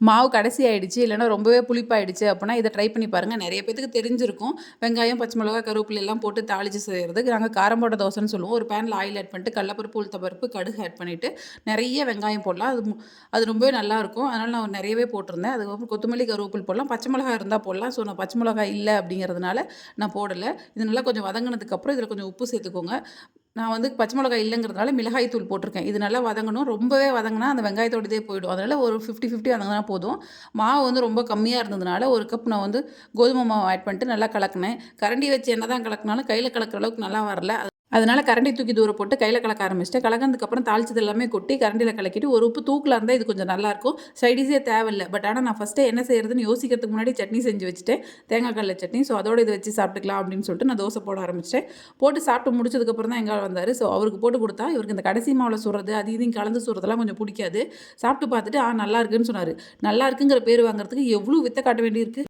மாவு கடைசி ஆயிடுச்சு இல்லைனா ரொம்பவே புளிப்பாயிடுச்சு அப்படின்னா இதை ட்ரை பண்ணி பாருங்கள். நிறைய பேத்துக்கு தெரிஞ்சிருக்கும். வெங்காயம், பச்சை மிளகா, கருவேப்பிலை எல்லாம் போட்டு தாளித்து செய்கிறதுக்கு நாங்கள் காரம் போட்ட தோசைன்னு சொல்லுவோம். ஒரு பேனில் ஆயில் ஆட் பண்ணிட்டு கடலப்பருப்பு, உளுத்தம்பருப்பு, கடுகு ஆட் பண்ணிவிட்டு நிறைய வெங்காயம் போடலாம். அது ரொம்பவே நல்லாயிருக்கும். அதனால் நான் நிறையவே போட்டிருந்தேன். அதுக்கப்புறம் கொத்தமல்லி, கருவேப்பிலை போடலாம். பச்சை மிளகா இருந்தால் போடலாம். ஸோ நான் பச்சை மிளகா இல்லை அப்படிங்கிறதுனால நான் போடலை. இது நல்லா கொஞ்சம் வதங்கினதுக்கப்புறம் இதில் கொஞ்சம் உப்பு சேர்த்துக்கோங்க. நான் வந்து பச்சை மிளகாய் இல்லைங்கிறதுனால மிளகாய் தூள் போட்டிருக்கேன். இது நல்லா வதங்கணும். ரொம்பவே வதங்கினா அந்த வெங்காயத்தோட இதே போயிடும். அதனால் ஒரு 50-50 வதங்கினா போதும். மாவு வந்து ரொம்ப கம்மியாக இருந்ததுனால 1 கப் நான் வந்து கோதுமை மாவு ஆட் பண்ணிட்டு நல்லா கலக்கினேன். கரண்டி வச்சு என்ன தான் கலக்கினாலும் கையில் கலக்கிற அளவுக்கு நல்லா வரல. அதனால் கரண்டி தூக்கி தூர போட்டு கையில் கலக்க ஆரம்பிச்சிட்டேன். கலக்கினதுக்கப்புறம் தாளிச்சது எல்லாமே கொட்டி கரண்டியில் கலக்கிட்டு ஒரு உப்பு தூக்கில் இருந்தால் இது கொஞ்சம் நல்லாயிருக்கும். சைடிஸே தேவையில்லை. பட் ஆனால் நான் ஃபஸ்ட்டே என்ன செய்கிறதுன்னு யோசிக்கிறதுக்கு முன்னாடி சட்னி செஞ்சு வச்சுட்டேன். தேங்காய் கடலை சட்னி. ஸோ அதோட இதை வச்சு சாப்பிட்டுக்கலாம் அப்படின்னு சொல்லிட்டு நான் தோசை போட ஆரம்பிச்சிட்டேன். போட்டு சாப்பிட்டு முடிச்சதுக்கப்புறம் தான் எங்கள் வந்தார். ஸோ அவருக்கு போட்டு கொடுத்தா இவருக்கு இந்த கடைசி மாவில் சுடுறது அது இதையும் கலந்து சுடுறதெல்லாம் கொஞ்சம் பிடிக்காது. சாப்பிட்டு பார்த்துட்டு நல்லா இருக்குன்னு சொன்னார். நல்லா இருக்குங்கிற பேர் வாங்குறதுக்கு எவ்வளோ வித்தை காட்ட வேண்டியிருக்கு.